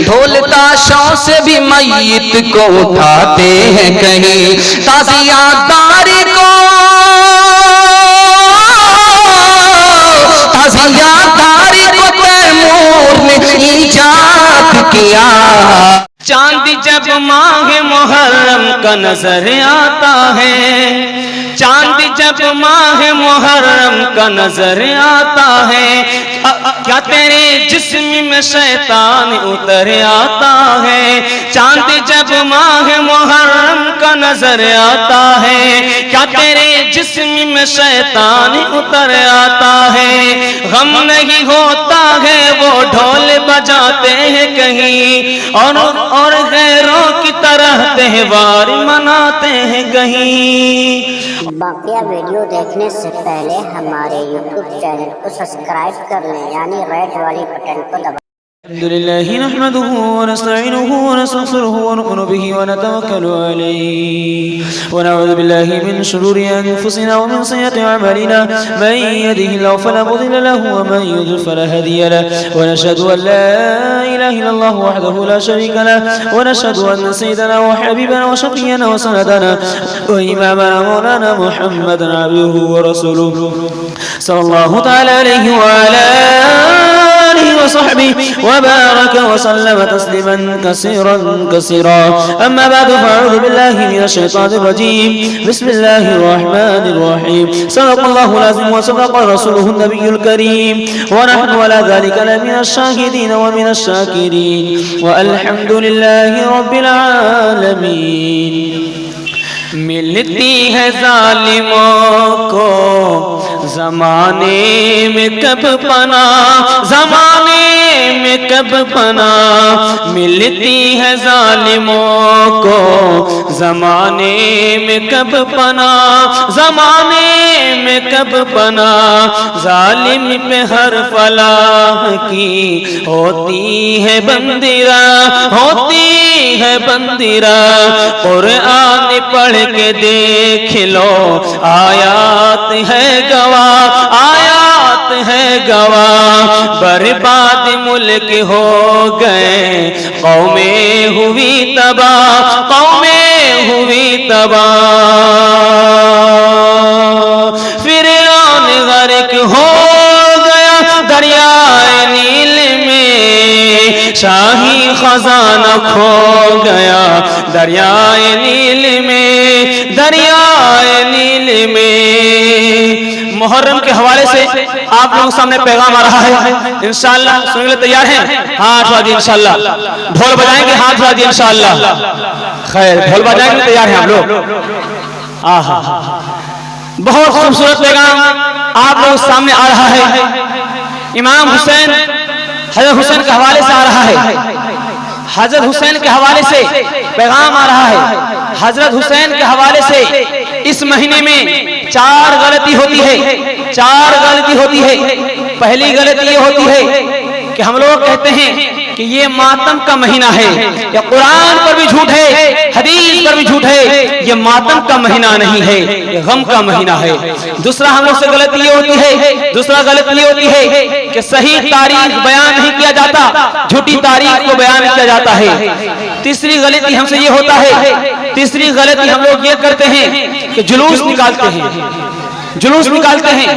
ڈھول تاشوں سے بھی میت کو اٹھاتے ہیں کہیں، تعزیت داری کو تیمور نے ایجاد کیا۔ چاند جب ماہ محرم کا نظر آتا ہے، چاند جب ماہ محرم کا نظر آتا ہے، کیا تیرے جسم میں شیطان اتر آتا ہے؟ چاند جب ماہ محرم کا نظر آتا ہے، کیا تیرے جسم میں شیطان اتر آتا ہے؟ غم نہیں ہوتا ہے وہ ڈھول بجاتے ہیں کہیں، اور غیروں کی طرح تہوار مناتے ہیں کہیں۔ باقیہ ویڈیو دیکھنے سے پہلے ہمارے یوٹیوب چینل کو سبسکرائب کر لیں، یعنی ریڈ والی بٹن کو دبائیں۔ الحمد لله نحمده ونستعينه ونستغفره ونؤمن به ونتوكل عليه ونعوذ بالله من شرور أنفسنا ومن سيئات أعمالنا، من يهده الله فلا مضل له ومن يضلل فلا هادي له، ونشهد أن لا إله إلا الله وحده لا شريك له، ونشهد أن سيدنا وحبيبنا وشفيعنا وسندنا وإمامنا مولانا محمدا عبده ورسوله صلى الله تعالى عليه وعلى آله وصحبه وبارك وسلم تسليما كثيرا كثيرا. أما بعد فأعوذ بالله من الشيطان الرجيم. بسم الله الرحمن الرحيم. صدق الله العظيم وصدق رسوله النبي الكريم، ونحن على ذلك لمن الشاهدين ومن الشاكرين، والحمد لله رب العالمين. ملتی ہے ظالموں کو زمانے میں کب پناہ، زمانے میں کب پناہ، ملتی ہے ظالموں کو زمانے میں کب پناہ، زمانے میں کب پناہ، ظالم پہ ہر فلاح کی ہوتی ہے بندیرہ، ہوتی ہے بندیرہ، قرآن پڑھ کے دیکھ لو آیات ہے گواہ، آیات ہے گواہ، برباد ملک ہو گئے، قومیں ہوئی تباہ، قومیں ہوئی تباہ، فرعون غرق ہو گیا دریائے نیل میں، شاہی خزانہ کھو گیا دریائے نیل میں، دریائے نیل میں۔ محرم کے حوالے سے آپ لوگوں سامنے پیغام آ رہا ہے، انشاءاللہ سننے کے لیے تیار ہیں؟ ہاتھ اٹھا دیجیے انشاءاللہ، ڈھول بجائیں گے، ہاتھ اٹھا دیجیے انشاءاللہ، خیر ڈھول بجائیں گے تیار ہیں آپ لوگ؟ آہا بہت خوبصورت پیغام آپ لوگوں سامنے آ رہا ہے، امام حسین حضرت حسین کے حوالے سے آ رہا ہے، حضرت حسین کے حوالے سے پیغام آ رہا ہے۔ حضرت حسین کے حوالے سے اس مہینے میں 4 غلطی ہوتی ہے، 4 غلطی ہوتی ہے۔ پہلی غلطی یہ ہوتی ہے کہ ہم لوگ کہتے ہیں کہ یہ ماتم کا مہینہ ہے، یا قرآن پر بھی جھوٹ ہے، حدیث پر بھی جھوٹ ہے، یہ ماتم کا مہینہ نہیں ہے، یہ غم کا مہینہ ہے۔ دوسرا ہم لوگ سے غلطی یہ ہوتی ہے، دوسرا غلطی یہ ہوتی ہے کہ صحیح تاریخ بیان نہیں کیا جاتا، جھوٹی تاریخ کو بیان کیا جاتا ہے۔ تیسری غلطی ہم سے یہ ہوتا ہے، تیسری غلطی ہم لوگ یہ کرتے ہیں کہ جلوس نکالتے ہیں، جلوس نکالتے ہیں۔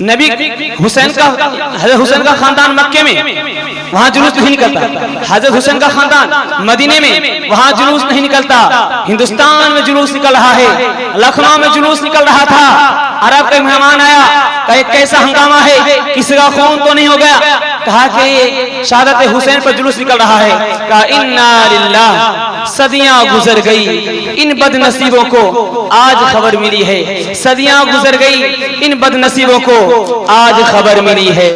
نبی حسین کا، حضرت حسین کا خاندان مکے میں، وہاں جلوس نہیں نکلتا۔ حضرت حسین کا خاندان مدینے میں، وہاں جلوس نہیں نکلتا۔ ہندوستان میں جلوس نکل رہا ہے، لکھنؤ میں جلوس نکل رہا تھا۔ عرب کا مہمان آیا، کہا یہ کیسا ہنگامہ ہے، کسی کا خون تو نہیں ہو گیا؟ کہا کہ شہادت حسین پر جلوس نکل رہا ہے۔ کہا انا للہ، صدیاں گزر گئی، ان بد نصیبوں کو آج خبر ملی ہے، صدیاں گزر گئی، ان بد نصیبوں کو آج خبر ملی ہے۔